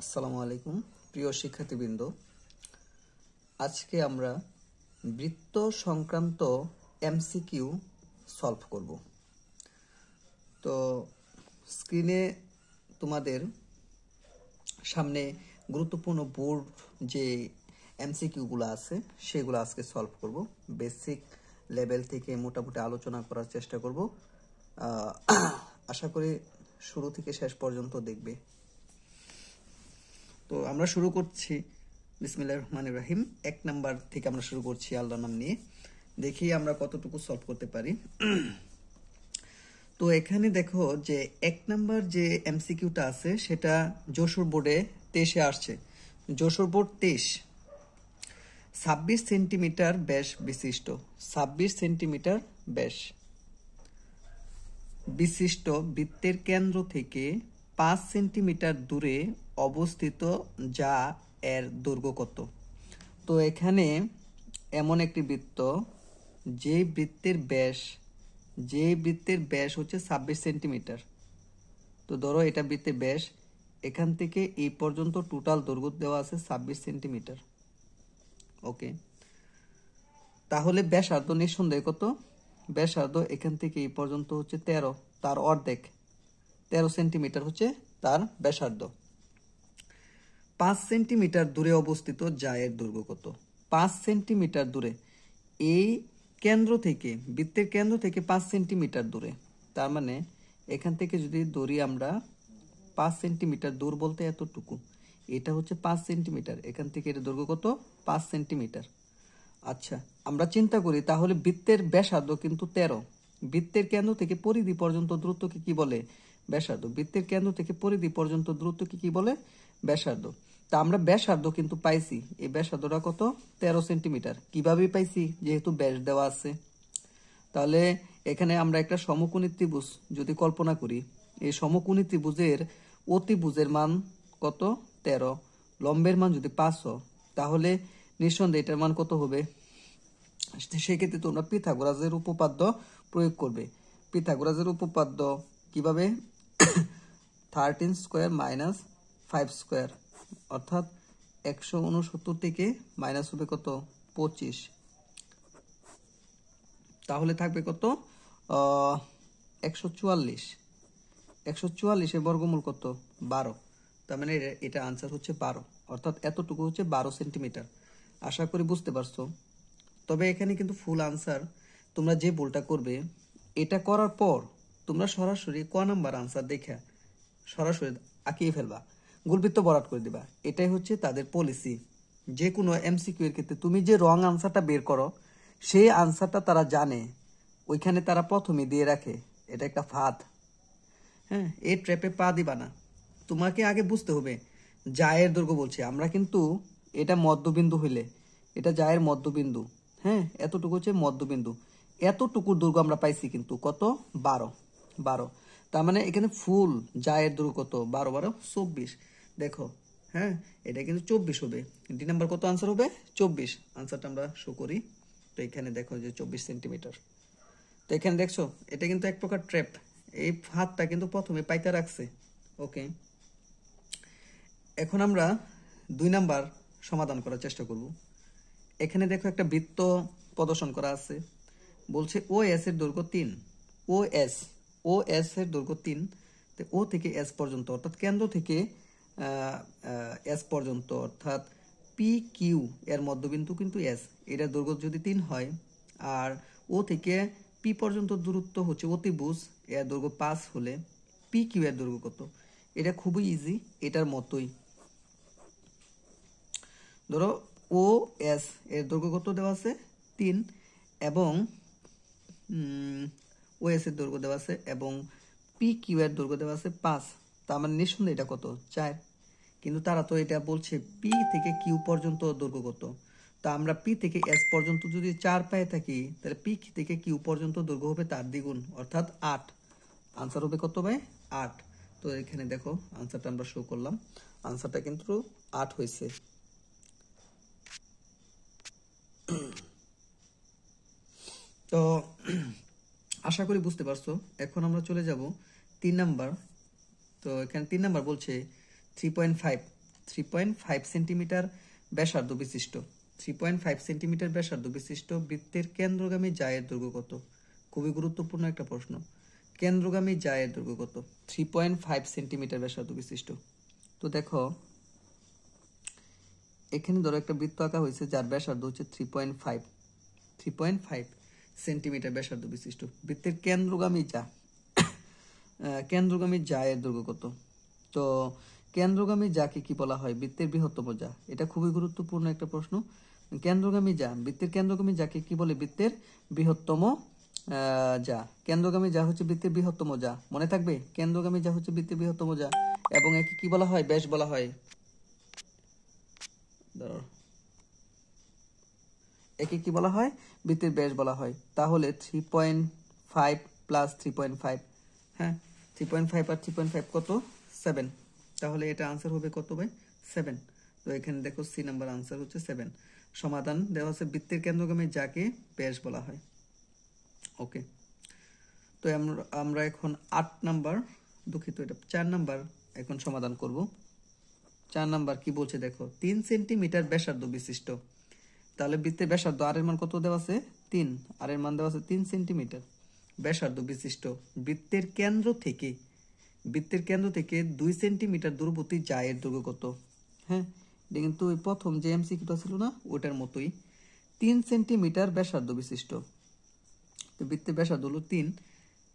আসসালামু আলাইকুম প্রিয় শিক্ষার্থীবৃন্দ, আজকে আমরা বৃত্ত সংক্রান্ত এমসিকিউ সলভ করব। তো স্ক্রিনে তোমাদের সামনে গুরুত্বপূর্ণ বোর্ড যে এমসিকিউগুলো আছে সেগুলো আজকে সলভ করব। বেসিক লেভেল থেকে মোটামুটি আলোচনা করার চেষ্টা করব। আশা করি শুরু থেকে শেষ পর্যন্ত দেখবে। তো আমরা শুরু করছি বিসমিল্লাহির রহমানির রহিম। 1 নাম্বার থেকে আমরা শুরু করছি আল্লাহর নাম নিয়ে। দেখি আমরা কতটুকু সলভ করতে পারি। তো এখানে দেখো যে 1 নাম্বার যে এমসিকিউটা আছে সেটা যশোর বোর্ডে 23-এ আসছে। যশোর বোর্ড 23, 26 সেন্টিমিটার ব্যাস বিশিষ্ট, 26 সেন্টিমিটার ব্যাস বিশিষ্ট বৃত্তের কেন্দ্র থেকে 5 সেন্টিমিটার দূরে অবস্থিত যা এর দৈর্ঘ্য কত। তো এখানে এমন একটি বৃত্ত যে বৃত্তের ব্যাস হচ্ছে 26 সেন্টিমিটার। তো ধরো এটা বৃত্তের ব্যাস, এখান থেকে এই পর্যন্ত টোটাল দৈর্ঘ্য দেওয়া আছে 26 সেন্টিমিটার। ওকে, তাহলে ব্যাসার্ধ নিঃসন্দেহে কত? ব্যাসার্ধ এখান থেকে এই পর্যন্ত হচ্ছে 13, তার অর্ধেক 13 সেন্টিমিটার হচ্ছে তার ব্যাসার্ধ। 5 সেন্টিমিটার দূরে অবস্থিত যা এর দৈর্ঘ্য কত? 5 সেন্টিমিটার দূরে, এই কেন্দ্র থেকে, বৃত্তের কেন্দ্র থেকে 5 সেন্টিমিটার দূরে। তার মানে এখান থেকে যদি ধরি আমরা 5 সেন্টিমিটার দূর বলতে এতটুকু, এটা হচ্ছে 5 সেন্টিমিটার, এখান থেকে এর দৈর্ঘ্য কত? 5 সেন্টিমিটার। আচ্ছা, আমরা চিন্তা করি তাহলে বৃত্তের ব্যাসার্ধ কিন্তু 13। বৃত্তের কেন্দ্র থেকে পরিধি পর্যন্ত দূরত্বকে কি বলে? ব্যাসার্ধ। বৃত্তের কেন্দ্র থেকে পরিধি পর্যন্ত দূরত্বকে কি বলে? ব্যাসার্ধ। তা আমরা ব্যাসার্ধ কিন্তু পাইছি, এই ব্যাসার্ধটা কত? 13 সেন্টিমিটার। কিভাবে পাইছি? যেহেতু ব্যাস দেওয়া আছে। তাহলে এখানে আমরা একটা সমকোণী ত্রিভুজ যদি কল্পনা করি, এই সমকোণী ত্রিভুজের অতিভুজের মান কত? 13, লম্বের মান যদি 5 তাহলে নিঃসন্দেহে এটার মান কত হবে? সেক্ষেত্রে তোমরা পিথাগোরাসের উপপাদ্য প্রয়োগ করবে। পিথাগোরাসের উপপাদ্য কিভাবে? 13 স্কোয়ার মাইনাস 5 স্কোয়ার, অর্থাৎ 169 থেকে মাইনাস হবে কত? 25। তাহলে থাকবে কত? 144। 144 এর বর্গমূল কত? 12। তার মানে এটা আনসার হচ্ছে 12, অর্থাৎ এতটুকু হচ্ছে 12 সেন্টিমিটার। আশা করি বুঝতে পারছো। তবে এখানে কিন্তু ফুল আনসার তোমরা যে ভুলটা করবে, এটা করার পর তোমরা সরাসরি ক নাম্বার আনসার দেখে সরাসরি আঁকিয়ে ফেলবা, গুলবৃত্ত বরাট করে দিবা। এটাই হচ্ছে তাদের পলিসি। যে কোনো এমসিকিউ এর ক্ষেত্রে তুমি যে রং আনসারটা বের করো, সেই আনসারটা তারা জানে, ওইখানে তারা প্রথমে দিয়ে রাখে। এটা একটা ফাঁদ। হ্যাঁ, এই ট্র্যাপে পা দিবা না। তোমাকে আগে বুঝতে হবে জায়ের দৈর্ঘ্য বলছে আমরা, কিন্তু এটা মধ্যবিন্দু হইলে, এটা জায়ের মধ্যবিন্দু। হ্যাঁ, এতটুকু হচ্ছে মধ্যবিন্দু। এতটুকু দৈর্ঘ্য আমরা পাইছি কিন্তু কত? 12। তার মানে এখানে ফুল জায়ের দৈর্ঘ্য কত? 12 12 24। দেখো, হ্যাঁ, এটা কিন্তু 24 হবে। ডি নাম্বার কত আনসার হবে? 24। আনসারটা আমরা শো করি। তো এখানে দেখো যে 24 সেন্টিমিটার। তো এখানে দেখছো এটা কিন্তু এক প্রকার ট্র্যাপ। এই ফাঁদটা কিন্তু প্রথমে পাইতে রাখছে। ওকে, এখন আমরা 2 নাম্বার সমাধান করার চেষ্টা করব। এখানে দেখো একটা বৃত্ত প্রদর্শন করা আছে। বলছে ও এস এর দৈর্ঘ্য 3। ও এস এর দৈর্ঘ্য 3। তো ও থেকে এস পর্যন্ত, অর্থাৎ কেন্দ্র থেকে এস পর্যন্ত, অর্থাৎ পি কিউ এর মধ্যবিন্দু কিন্তু এস, এটার দৈর্ঘ্য যদি 3 হয়, আর ও থেকে পি পর্যন্ত দূরত্ব হচ্ছে অতিভুজ, এর দৈর্ঘ্য 5 হলে পি কিউ এর দৈর্ঘ্য কত? এটা খুবই ইজি, এটার মতোই। ধরো ও এস এর দৈর্ঘ্য কত দেওয়া আছে? 3, এবং ও এস এর দৈর্ঘ্য দেওয়া আছে, এবং পি কিউ এর দৈর্ঘ্য দেওয়া আছে 5। তার মানে নিঃসন্দেহে এটা কত? 4। কিন্তু তারা তো এটা বলছে পি থেকে কিউ পর্যন্ত দৈর্ঘ্য কত। তা আমরা পি থেকে এস পর্যন্ত যদি 4 পেয়ে থাকি, তাহলে পি থেকে কিউ পর্যন্ত দৈর্ঘ্য হবে তার দ্বিগুণ, অর্থাৎ 8। আনসার হবে কত ভাই? 8। তো এখানে দেখো আনসারটা আমরা শো করলাম, আনসারটা কিন্তু 8 হয়েছে। তো আশা করি বুঝতে পারছো। এখন আমরা চলে যাব 3 নাম্বার। তো এখানে 3 নাম্বার বলছে 3.5 3.5 সেন্টিমিটার ব্যাসার্ধ বিশিষ্ট 3.5 সেন্টিমিটার ব্যাসার্ধ বিশিষ্ট বৃত্তের কেন্দ্রগামী জায়ের দৈর্ঘ্য কত? খুবই গুরুত্বপূর্ণ একটা প্রশ্ন। কেন্দ্রগামী জায়ের দৈর্ঘ্য কত? 3.5 সেন্টিমিটার ব্যাসার্ধ বিশিষ্ট। তো দেখো এখানে ধরো একটা বৃত্ত আঁকা হয়েছে যার ব্যাসার্ধ হচ্ছে 3.5 সেন্টিমিটার ব্যাসার্ধ বিশিষ্ট। বৃত্তের কেন্দ্রগামী জায়ের দৈর্ঘ্য কত? তো কেন্দ্রগামী যাকে কি বলা হয়? বৃত্তের বৃহত্তম যা। এটা খুবই গুরুত্বপূর্ণ একটা প্রশ্ন। বৃত্তের কেন্দ্রগামী যাকে কি বলে? বৃত্তের বৃহত্তম যা। কেন্দ্রগামী যা হচ্ছে বৃত্তের বৃহত্তম যা। মনে থাকবে, কেন্দ্রগামী যা হচ্ছে বৃত্তের বৃহত্তম যা, এবং একে কি বলা হয়? ব্যাস বলা হয়। একে কি বলা হয়? বৃত্তের ব্যাস বলা হয়। তাহলে 3.5 প্লাস 3.5, হ্যাঁ 3.5 আর 3.5 কত? 7। তাহলে এটা আনসার হবে কত ভাই? 7। তো এখানে দেখো সি নাম্বার আনসার হচ্ছে 7। সমাধান দেওয়া আছে বৃত্তের কেন্দ্রগামী যাকে ব্যাস বলা হয়। ওকে, তো আমরা এখন 8 নাম্বার, দুঃখিত এটা 4 নাম্বার এখন সমাধান করব। 4 নাম্বার কি বলছে দেখো, 3 সেন্টিমিটার ব্যাসার্ধ বিশিষ্ট। তাহলে বৃত্তের ব্যাসার্ধ আর এর মান কত দেওয়া আছে? 3। আর এর মান দেওয়া আছে 3 সেন্টিমিটার ব্যাসার্ধ বিশিষ্ট বৃত্তের কেন্দ্র থেকে 2 সেন্টিমিটার দূরবর্তী জায়ের দৈর্ঘ্য কত? হ্যাঁ, এটা কিন্তু ওই প্রথম যে এমসিকিউটা ছিল না, ওটার মতোই। 3 সেন্টিমিটার ব্যাসার্ধ বিশিষ্ট। তো বৃত্তের ব্যাসার্ধ হলো 3,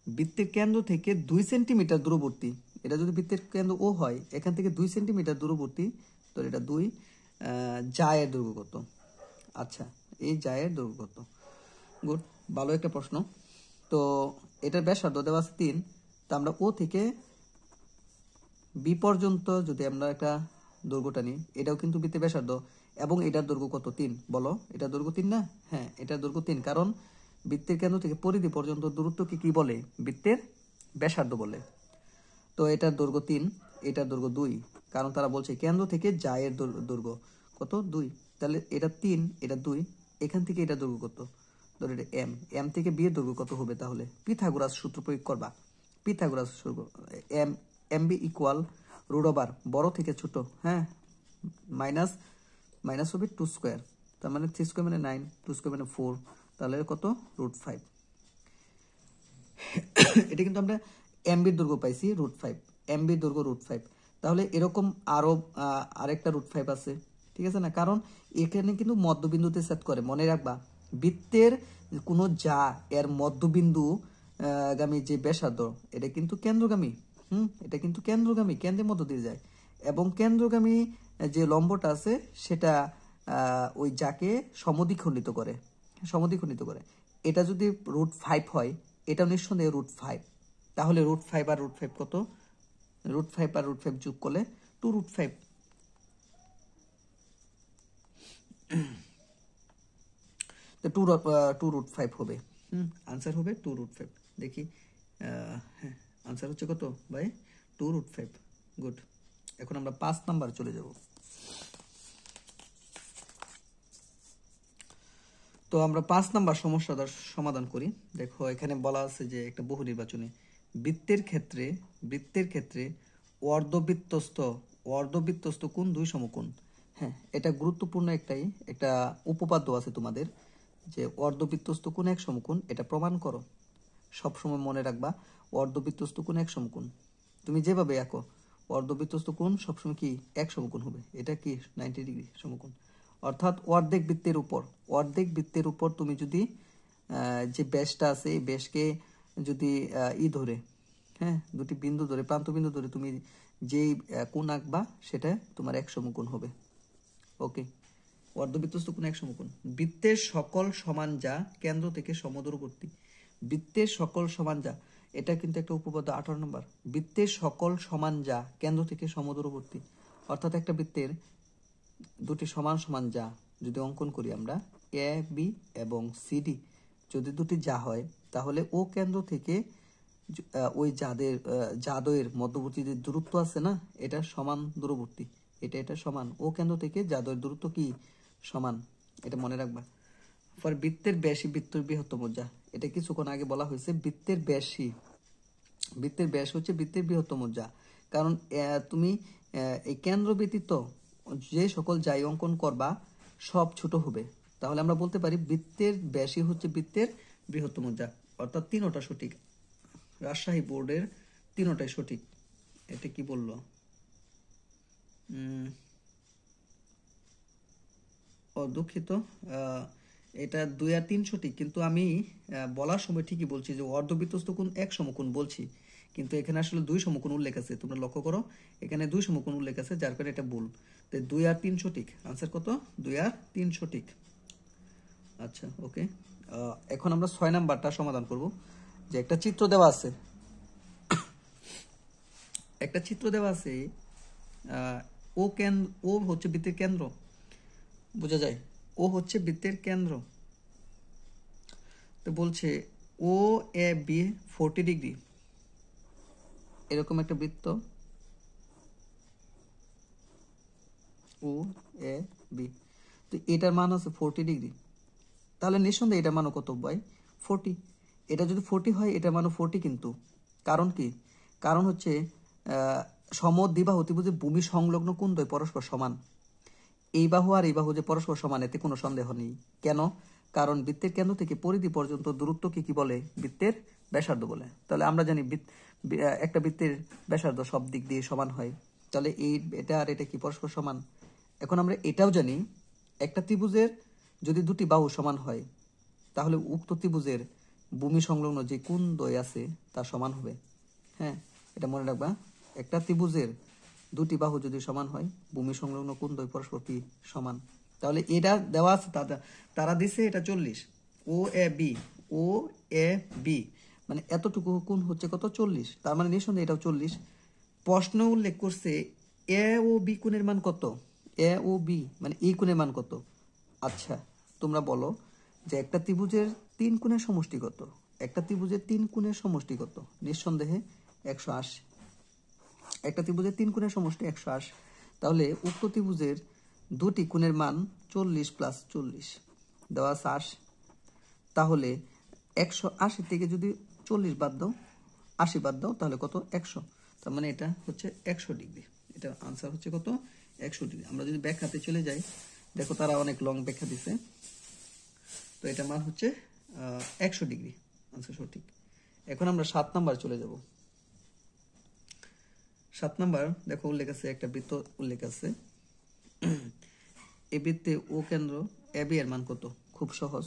বৃত্তের কেন্দ্র থেকে 2 সেন্টিমিটার দূরবর্তী। এটা যদি বৃত্তের কেন্দ্র ও হয়, এখান থেকে 2 সেন্টিমিটার দূরবর্তী, তো এটা 2 জায়ের দৈর্ঘ্য কত? আচ্ছা, এই জায়ের দৈর্ঘ্য কত? গুড, ভালো একটা প্রশ্ন। তো এটার ব্যাসার্ধ দেওয়া আছে 3। তো আমরা ও থেকে বি পর্যন্ত যদি আমরা একটা দৈর্ঘ্যটা নিই, এটাও কিন্তু বৃত্তের ব্যাসার্ধ, এবং এটার দৈর্ঘ্য কত? 3। বলো, এটার দৈর্ঘ্য 3 না? হ্যাঁ, এটার দৈর্ঘ্য 3, কারণ বৃত্তের কেন্দ্র থেকে পরিধি পর্যন্ত দূরত্বকে কি বলে? বৃত্তের ব্যাসার্ধ বলে। তো এটার দৈর্ঘ্য 3, এটার দৈর্ঘ্য 2, কারণ তারা বলছে কেন্দ্র থেকে জায়ের দৈর্ঘ্য কত? 2। তাহলে এটা 3, এটা 2, এখান থেকে এটা দৈর্ঘ্য কত? ধরো এটা এম থেকে বি এর দৈর্ঘ্য কত হবে? তাহলে পিথাগোরাস সূত্র প্রয়োগ করবা। পিথাগোরাস সূত্র, M B equal root over বড় থেকে ছোট, হ্যাঁ, মাইনাস হবে 2 স্কোয়ার, তার মানে 3 স্কোয়ার মানে 9, 2 স্কোয়ার মানে 4, তাহলে কত? √5। এটা কিন্তু আমরা এমবির দৈর্ঘ্য পাইছি √5, এমবির দৈর্ঘ্য √5। তাহলে এরকম আরো আরেকটা √5 আছে, ঠিক আছে না? কারণ এখানে কিন্তু মধ্যবিন্দুতে সেট করে। মনে রাখবা, বৃত্তের কোনো যা এর মধ্যবিন্দু গামী যে ব্যাসার্ধ, এটা কিন্তু কেন্দ্রগামী। এটা কিন্তু কেন্দ্রগামী, কেন্দ্রের মধ্য দিয়ে যায়, এবং কেন্দ্রগামী যে লম্বটা আছে সেটা ওই যাকে সমদ্বিখণ্ডিত করে। এটা যদি √5 হয়, এটা নিঃসন্দেহে √5। তাহলে √5 আর √5 কত? √5 আর √5 যোগ করলে 2√5। তো 2√5 হবে। আনসার হবে 2√5। দেখি, হ্যাঁ, আনসার হচ্ছে কত ভাই? 2√5। গুড। এখন আমরা 5 নাম্বার চলে যাব। তো আমরা 5 নাম্বার সমস্যাটার সমাধান করি। দেখো এখানে বলা আছে যে একটা বহু নির্বাচনী বৃত্তের ক্ষেত্রে অর্ধবৃত্তস্থ কোণ 2 সমকোণ। হ্যাঁ, এটা গুরুত্বপূর্ণ একটা উপপাদ্য আছে তোমাদের, যে অর্ধবৃত্তস্থ কোণ 1 সমকোণ। এটা প্রমাণ করো। সবসময় মনে রাখবা, অর্ধবৃত্তস্থ কোণ 1 সমকোণ। তুমি যেভাবে আঁকো, অর্ধবৃত্তস্থ কোণ সবসময় কি 1 সমকোণ হবে। এটা কি 90 ডিগ্রি সমকোণ। অর্থাৎ অর্ধেক বৃত্তের উপর তুমি যদি যে ব্যাসটা আছে, এই ব্যাসকে যদি ধরে, হ্যাঁ, দুটি বিন্দু ধরে, প্রান্ত বিন্দু ধরে তুমি যেই কোণ আঁকবা, সেটা তোমার 1 সমকোণ হবে। ওকে, অর্ধবৃত্তস্থ কোণ 1 সমকোণ। বৃত্তের সকল সমান যা কেন্দ্র থেকে সমদূরবর্তী। বৃত্তের সকল সমান যা, এটা কিন্তু একটা উপপাদ্য 18 নম্বর। বৃত্তের সকল সমান যা কেন্দ্র থেকে সমদূরবর্তী। অর্থাৎ একটা বৃত্তের দুটি সমান যা যদি অঙ্কন করি আমরা, এ বি এবং সিডি, যদি দুটি যা হয়, তাহলে ও কেন্দ্র থেকে ওই জাদয়ের মধ্যবর্তী যে দূরত্ব আছে না, এটা সমান দূরবর্তী। এটা সমান। ও কেন্দ্র থেকে জাদয়ের দূরত্ব কি সমান, এটা মনে রাখবা। পর বৃত্তের ব্যাসই বৃত্তের বৃহত্তম যা। এটা কিছুক্ষণ আগে বলা হয়েছে, বৃত্তের ব্যাস হচ্ছে বৃত্তের বৃহত্তম যা। কারণ তুমি এই কেন্দ্র ব্যতীত যে সকল জাই অঙ্কন করবা সব ছোট হবে। তাহলে আমরা বলতে পারি বৃত্তের ব্যাসই হচ্ছে বৃত্তের বৃহত্তম যা, অর্থাৎ তিনোটা সঠিক। রাজশাহী বোর্ডের তিনোটাই সঠিক। এটা কি বললো? দুঃখিত, এটা 2 আর 3 সঠিক, কিন্তু আমি বলার সময় ঠিকই বলছি যে অর্ধবৃত্তস্থ কোণ এক সমকোণ বলছি, কিন্তু এখানে আসলে 2 সমকোণ উল্লেখ আছে। তোমরা লক্ষ্য করো, এখানে 2 সমকোণ উল্লেখ আছে, যার কারণে এটা ভুল। তো 2 আর 3 সঠিক। আনসার কত? 2 আর 3 সঠিক। আচ্ছা, ওকে। এখন আমরা 6 নাম্বারটা সমাধান করব। যে একটা চিত্র দেওয়া আছে, ও হচ্ছে বৃত্তের কেন্দ্র, বোঝা যায়, ও হচ্ছে বৃত্তের কেন্দ্র। তো বলছে ও এ বি 40 ডিগ্রি, এরকম একটা বৃত্ত ও এ বি। তো এটার মান আছে 40 ডিগ্রি। তাহলে নিঃসন্দেহে এটার মানও কত ভাই? 40। এটা যদি 40 হয়, এটার মানও 40 কিন্তু। কারণ কি? কারণ হচ্ছে সমদ্বিবাহু ত্রিভুজের ভূমি সংলগ্ন কোণ দ্বয় পরস্পর সমান। এই বাহু আর এই বাহু যে পরস্পর সমান, এতে কোনো সন্দেহ নেই। কেন? কারণ বৃত্তের কেন্দ্র থেকে পরিধি পর্যন্ত দূরত্বকে কি বলে? বৃত্তের ব্যাসার্ধ বলে। তাহলে আমরা জানি একটা বৃত্তের ব্যাসার্ধ সব দিক দিয়ে সমান হয়। তাহলে এটা আর এটা কি পরস্পর সমান? এখন আমরা এটাও জানি, একটা ত্রিভুজের যদি দুটি বাহু সমান হয়, তাহলে উক্ত ত্রিভুজের ভূমি সংলগ্ন যে কোণ দ্বয় আছে তা সমান হবে। হ্যাঁ, এটা মনে রাখবা। একটা ত্রিভুজের দুটি বাহু যদি সমান হয়, ভূমি সংলগ্ন কোণ দ্বয় পরস্পর কি সমান। তাহলে এটা দেওয়া আছে, তারা দিছে এটা 40। ও এ বি মানে এতটুকু কোণ হচ্ছে কত? 40। তার মানে নিঃসন্দেহে এটাও 40। প্রশ্ন উল্লেখ করছে এ ও বি কোণের মান কত? এ ও বি মানে এই কোণের মান কত? আচ্ছা, তোমরা বলো যে একটা ত্রিভুজের 3 কোণের সমষ্টি কত? একটা ত্রিভুজের 3 কোণের সমষ্টি কত? নিঃসন্দেহে 180। একটা ত্রিভুজের 3 কোণের সমষ্টি 180। তাহলে উক্ত ত্রিভুজের দুটি কোণের মান 40 প্লাস 40 দেওয়া আছে 80। তাহলে 180 থেকে যদি 40 বাদ দাও, 80 বাদ দাও, তাহলে কত? 100। তার মানে এটা হচ্ছে 100 ডিগ্রি। এটা আনসার হচ্ছে কত? 100 ডিগ্রি। আমরা যদি ব্যাখ্যাতে চলে যাই, দেখো তারা অনেক লং ব্যাখ্যা দিছে। তো এটা মান হচ্ছে 100 ডিগ্রি। আনসার সঠিক। এখন আমরা 7 নাম্বার চলে যাব। 7 নাম্বার দেখো উল্লেখ আছে, একটা বৃত্ত উল্লেখ আছে। এই বৃত্তে ও কেন্দ্র এ বি এর মান কত? খুব সহজ।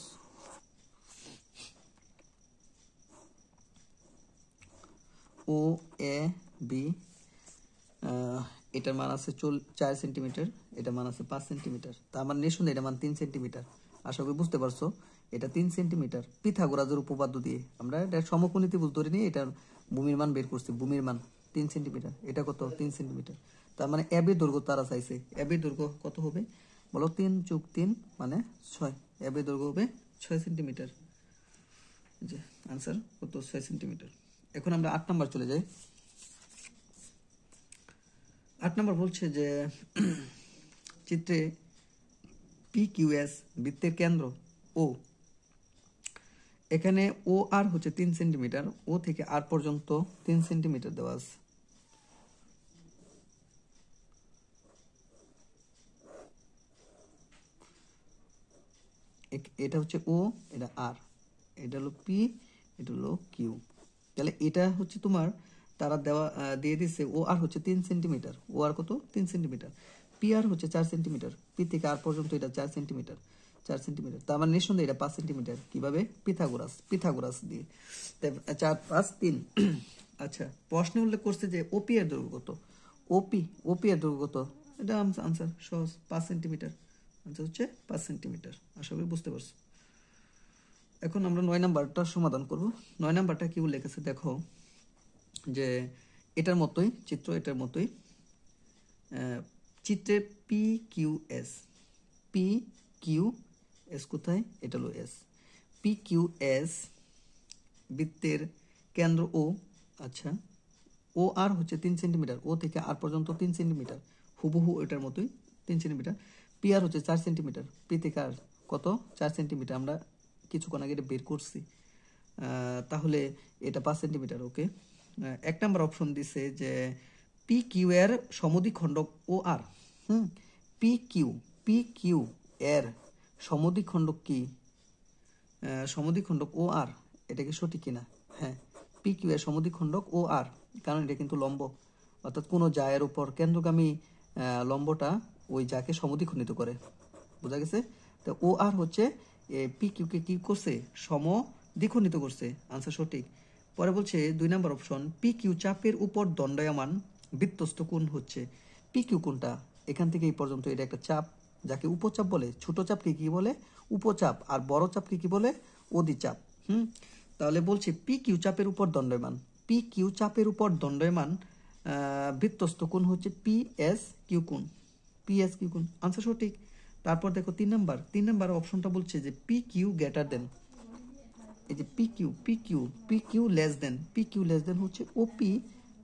ও এ বি এটার মান আছে 4 সেন্টিমিটার, এটার মান আছে 5 সেন্টিমিটার। তার মানে নিঃসন্দেহে এটার মান 3 সেন্টিমিটার। আশা করি বুঝতে পারছো, এটা 3 সেন্টিমিটার। পিথাগোরাসের উপপাদ্য দিয়ে আমরা এটা সমকোণী ত্রিভুজ ধরে নিয়ে এটার ভূমির মান বের করছি। ভূমির মান 3 সেন্টিমিটার। এটা কত? 3 সেন্টিমিটার। তার মানে এবির দৈর্ঘ্য তারা চাইছে। এবির দৈর্ঘ্য কত হবে বলো? 3 + 3 মানে 6। এবির দৈর্ঘ্য হবে 6 সেন্টিমিটার। যে আনসার কত? 6 সেন্টিমিটার। এখন আমরা 8 নাম্বার চলে যাই। 8 নাম্বার বলছে যে চিত্রে PQS বৃত্তের কেন্দ্র ও, এখানে ও আর হচ্ছে 3 সেন্টিমিটার, ও থেকে আর পর্যন্ত 3 সেন্টিমিটার দেওয়া আছে। এটা হচ্ছে ও, এটা আর, এটা হলো পি, এটা হলো কিউ। তাহলে এটা হচ্ছে তোমার তারা দিয়ে দিচ্ছে ও আর হচ্ছে 3 সেন্টিমিটার। ও আর কত? 3 সেন্টিমিটার। পি আর হচ্ছে 4 সেন্টিমিটার। পি থেকে আর পর্যন্ত এটা 4 সেন্টিমিটার। 4 সেন্টিমিটার। তার মানে নিঃসন্দেহে এটা 5 সেন্টিমিটার। কিভাবে? পিথাগোরাস দিয়ে। 4 5 3। আচ্ছা, প্রশ্নে উল্লেখ করছে যে ওপি এর দৈর্ঘ্য কত? ওপি এর দৈর্ঘ্য কত? এটা আনসার সহজ, 5 সেন্টিমিটার। আনসার হচ্ছে 5 সেন্টিমিটার। আশা করি বুঝতে পারছো। এখন আমরা 9 নাম্বারটা সমাধান করব। 9 নাম্বারটা কি উল্লেখ আছে দেখো, যে এটার মতোই চিত্র, এটার মতোই চিত্রে PQS কোথায়? এটা হলো এস। PQS বৃত্তের কেন্দ্র ও। আচ্ছা, ও আর হচ্ছে 3 সেন্টিমিটার, ও থেকে আর পর্যন্ত 3 সেন্টিমিটার, হুবহু এটার মতোই 3 সেন্টিমিটার। পি আর হচ্ছে 4 সেন্টিমিটার, পি থেকে আর কত? 4 সেন্টিমিটার। আমরা কিছুক্ষণ আগে এটা বের করছি। তাহলে এটা 5 সেন্টিমিটার। ওকে। 1 নাম্বার অপশন দিছে যে পি কিউ এর সমদ্বিখণ্ডক ও আর। পি কিউ এর সমদ্বিখণ্ডক কি? সমদ্বিখণ্ডক ও আর, এটা কি সঠিক কিনা? হ্যাঁ, পি কিউ এর সমদ্বিখণ্ডক ও আর, কারণ এটা কিন্তু লম্ব, অর্থাৎ কোনো জায়ের উপর কেন্দ্রগামী লম্বটা ওই যাকে সমদ্বিখণ্ডিত করে। বোঝা গেছে? তো ও আর হচ্ছে পি কিউকে কি করছে? সমদ্বিখণ্ডিত করছে। আনসার সঠিক। পরে বলছে 2 নম্বর অপশন, পি কিউ চাপের উপর দণ্ডায়মান বৃত্তস্থ কোণ হচ্ছে। পি কিউ কোণটা এখান থেকে এই পর্যন্ত, এটা একটা চাপ যাকে উপচাপ বলে। ছোট চাপকে কি বলে? উপচাপ। আর বড় চাপকে কি বলে? অধিচাপ। তাহলে বলছে পি কিউ চাপের উপর দণ্ডায়মান, পি কিউ চাপের উপর দণ্ডায়মান বৃত্তস্থ কোণ হচ্ছে পি এস কিউ কোণ, পি এস কিউ কোণ। আনসার সঠিক। তারপর দেখো 3 নাম্বার অপশনটা বলছে যে পি কিউ গ্রেটার দেন, এই যে পি কিউ লেস দেন হচ্ছে ওপি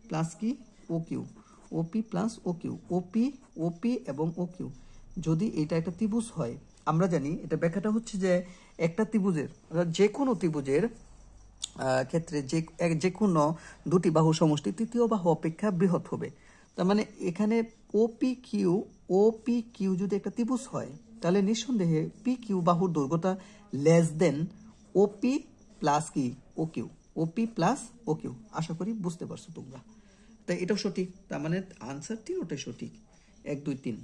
প্লাস কি? ও কিউ, ওপি প্লাস ও কিউ, ওপি এবং ও কিউ। যদি এটা একটা ত্রিভুজ হয়, আমরা জানি এটা ব্যাখ্যাটা হচ্ছে যে একটা ত্রিভুজের, যে কোনো ত্রিভুজের ক্ষেত্রে যে কোনো দুটি বাহুর সমষ্টি তৃতীয় বাহু অপেক্ষা বৃহৎ হবে। তার মানে এখানে ওপি কিউ যদি একটা ত্রিভুজ হয়, তাহলে নিঃসন্দেহে পি কিউ বাহুর দৈর্ঘ্যটা লেস দেন ওপি প্লাস কি? ও কিউ, ওপি প্লাস ও কিউ। আশা করি বুঝতে পারছো তোমরা। তাই এটাও সঠিক, তার মানে আনসার 3 ওটাই সঠিক। 1 2 3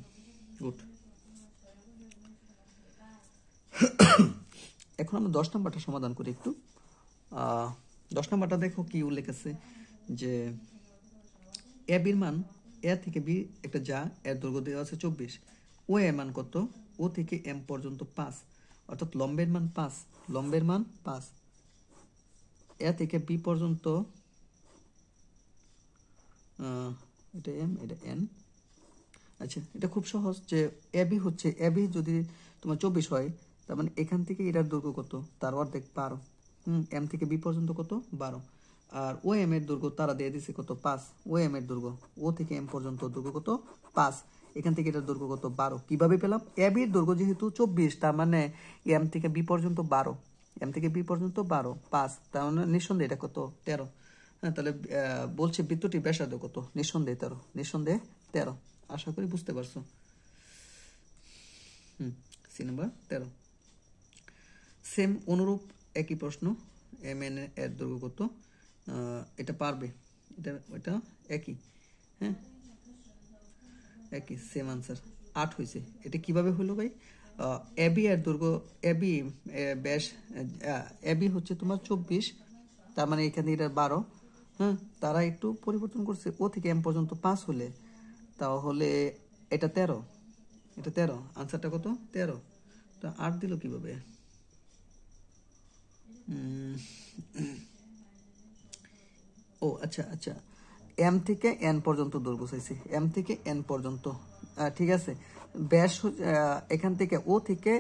গুড। এখন আমরা 10 নম্বরটা সমাধান করি একটু। 10 নম্বরটা দেখো কি উল্লেখ আছে যে এ বির মান, এ থেকে বি একটা যা, এর দৈর্ঘ্য দেওয়া আছে 24, ও এর মান কত? ও থেকে এম পর্যন্ত 5, অর্থাৎ লম্বের মান 5, এ থেকে বি পর্যন্ত এটা এম, এটা এন। আচ্ছা, এটা খুব সহজ যে এবি হচ্ছে, এবি যদি তোমার 24 হয়, তার মানে এখান থেকে এটার দৈর্ঘ্য কত? তার অর্ধেক 12। এম থেকে বি পর্যন্ত কত? 12। আর ও এম এর দৈর্ঘ্য তারা দিয়ে দিছে কত? 5। ও এম এর দৈর্ঘ্য, ও থেকে এম পর্যন্ত দৈর্ঘ্য কত? 5। এখান থেকে এটার দৈর্ঘ্য কত? 12। কিভাবে পেলাম? এবির দৈর্ঘ্য যেহেতু 24, তার মানে এম থেকে বি পর্যন্ত 12, এম থেকে বি পর্যন্ত 12, 5, তার মানে নিঃসন্দেহে এটা কত? 13। হ্যাঁ, তাহলে বলছে বৃত্তটি ব্যাসার্ধ কত? নিঃসন্দেহে 13। আশা করি বুঝতে পারছো। C number 13। সেম অনুরূপ একই প্রশ্ন, এম এন এর দৈর্ঘ্য কত? এটা পারবে, এটা একই। হ্যাঁ, একই, সেম আনসার। 8 হয়েছে। এটা কিভাবে হলো ভাই? এবি এর দৈর্ঘ্য, এবি ব্যাস, এবি হচ্ছে তোমার 24, তার মানে এখানে এটা 12। হ্যাঁ, তারা একটু পরিবর্তন করছে, ও থেকে এম পর্যন্ত 5 হলে, তাহলে এটা 13, এটা 13। আনসারটা কত? 13। তো 8 দিল কিভাবে? ও আচ্ছা, এম থেকে এন পর্যন্ত দৈর্ঘ্য চাইছে, এম থেকে এন পর্যন্ত। ঠিক আছে, ব্যাস এখান থেকে ও থেকে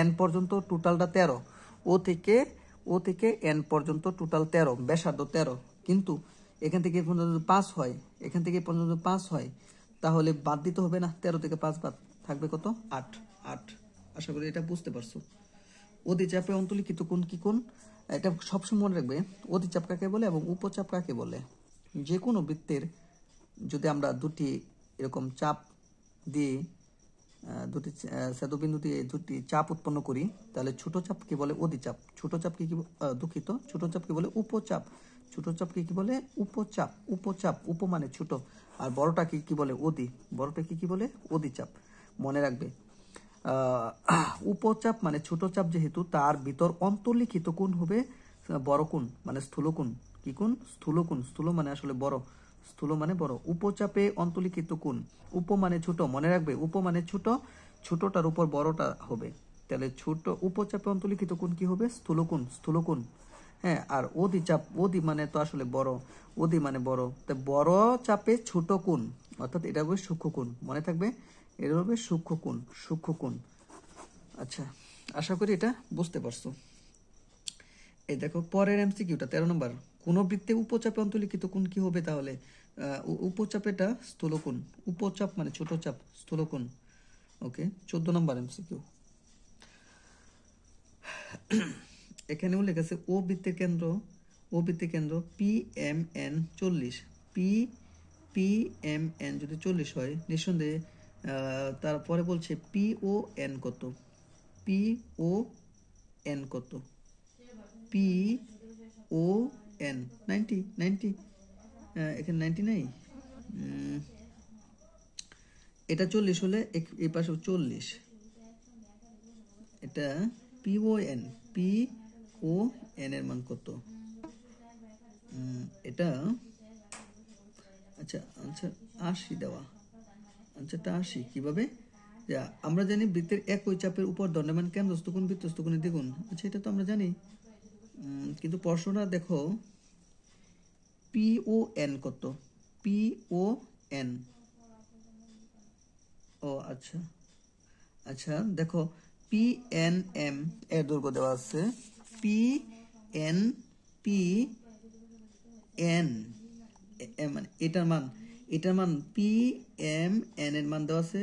এন পর্যন্ত টোটালটা 13, ও থেকে এন পর্যন্ত টোটাল 13, ব্যাসার্ধ 13। কিন্তু এখান থেকে পর্যন্ত 5 হয়, এখান থেকে পর্যন্ত 5 হয়, তাহলে বাদ দিতে হবে না? 13 থেকে 5 বাদ, থাকবে কত? 8। আশা করি এটা বুঝতে পারছো। অধিচাপে অন্তর্লিখিত কোণ কি কোণ? এটা সবসময় মনে রাখবে, অধিচাপ কাকে বলে এবং উপচাপ কাকে বলে। যে কোনো বৃত্তের যদি আমরা দুটি এরকম চাপ দিয়ে, দুটি ছেদবিন্দু দিয়ে দুটি চাপ উৎপন্ন করি, তাহলে ছোট চাপকে বলে অধিচাপ, ছোট চাপকে কি ছোট চাপকে বলে উপচাপ, ছোট চাপকে কি বলে? উপচাপ, উপ মানে ছোট, আর বড়টাকে কি বলে? অধি, বড়টাকে কি বলে? অধিচাপ। মনে রাখবে, উপচাপ মানে ছোট চাপ যেহেতু, তার ভিতর অন্তর্লিখিত কোণ হবে বড় কোণ, মানে স্থূল কোণ। কি কোণ? স্থূল কোণ। স্থূল মানে আসলে বড়, স্থূল মানে বড়। উপচাপে অন্তর্লিখিত কোণ, উপ মানে ছোট, মনে রাখবে উপ মানে ছোট, ছোটটার উপর বড়টা হবে, তাহলে ছোট উপচাপে অন্তর্লিখিত কোণ কি হবে? স্থূল কোণ। হ্যাঁ, আর অধিচাপ, অধি মানে তো আসলে বড়, অধি মানে বড়, তাই বড় চাপে ছোট কোণ, অর্থাৎ এটা হবে সূক্ষ্ম কোণ। মনে থাকবে, এটা হবে সূক্ষ্ম কোণ। আচ্ছা, আশা করি এটা বুঝতে পারছো। এই দেখো পরের এমসিকিউটা 13 নম্বর, কোন বৃত্তে উপচাপে অন্তর্লিখিত কোণ কি হবে? তাহলে উপচাপেটা স্থূল কোণ, উপচাপ মানে ছোট চাপ, স্থূল কোণ। ওকে, 14 নম্বর এমসিকিউ। এখানে উল্লেখ আছে ও বৃত্তের কেন্দ্র P M N 40, P M N যদি 40 হয়, নিঃসন্দেহে তারপরে বলছে পি ও এন কত, পি ও এন কত, পি ও এন 90 90, এখানে 90 নাই, এটা 40 হলে এই পাশে 40, এটা P O N, P O N এর মান কত, এটা আচ্ছা আচ্ছা 80 দেওয়া, আচ্ছা 80 কিভাবে, আমরা জানি বৃত্তের একই চাপের উপর দণ্ডায়মান কেন্দ্রস্থ কোণ বৃত্তস্থ কোণের দ্বিগুণ, আচ্ছা এটা তো আমরা জানি, কিন্তু প্রশ্নটা দেখো পি ও এন কত, পি ও এন, ও আচ্ছা আচ্ছা দেখো পি এন এম এর দৈর্ঘ্য দেওয়া আছে, পি এন মানে এটার মান পি এম এন এর মান দেওয়া আছে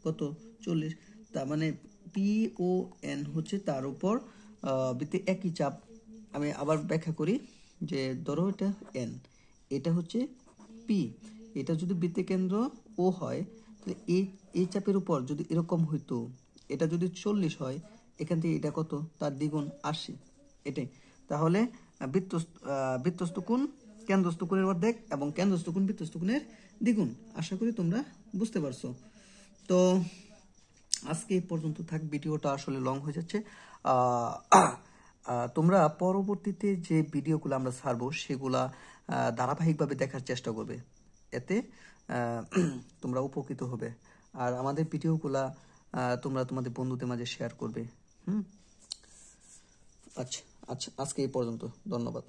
কত 40, তার মানে পি ও এন হচ্ছে তার উপর বৃত্তে একই চাপ। আমি আবার ব্যাখ্যা করি যে ধরো এটা এন, এটা হচ্ছে পি, এটা যদি বৃত্তের কেন্দ্র ও হয় তাহলে এই চাপের উপর যদি এরকম হইতো, এটা যদি 40 হয়, এখান থেকে এটা কত তার দ্বিগুণ 80, এটাই তাহলে বৃত্তস্থ কোণ কেন্দ্রস্থ কোণের অর্ধেক এবং কেন্দ্রস্থ কোণ বৃত্তস্থ কোণের দ্বিগুণ। আশা করি তোমরা বুঝতে পারছো। তো আজকে এই পর্যন্ত থাক, ভিডিওটা আসলে লং হয়ে যাচ্ছে। তোমরা পরবর্তীতে যে ভিডিওগুলো আমরা ছাড়বো সেগুলা ধারাবাহিকভাবে দেখার চেষ্টা করবে, এতে তোমরা উপকৃত হবে। আর আমাদের ভিডিওগুলা তোমরা তোমাদের বন্ধুদের মাঝে শেয়ার করবে। আচ্ছা আচ্ছা, আজকে এই পর্যন্ত, ধন্যবাদ।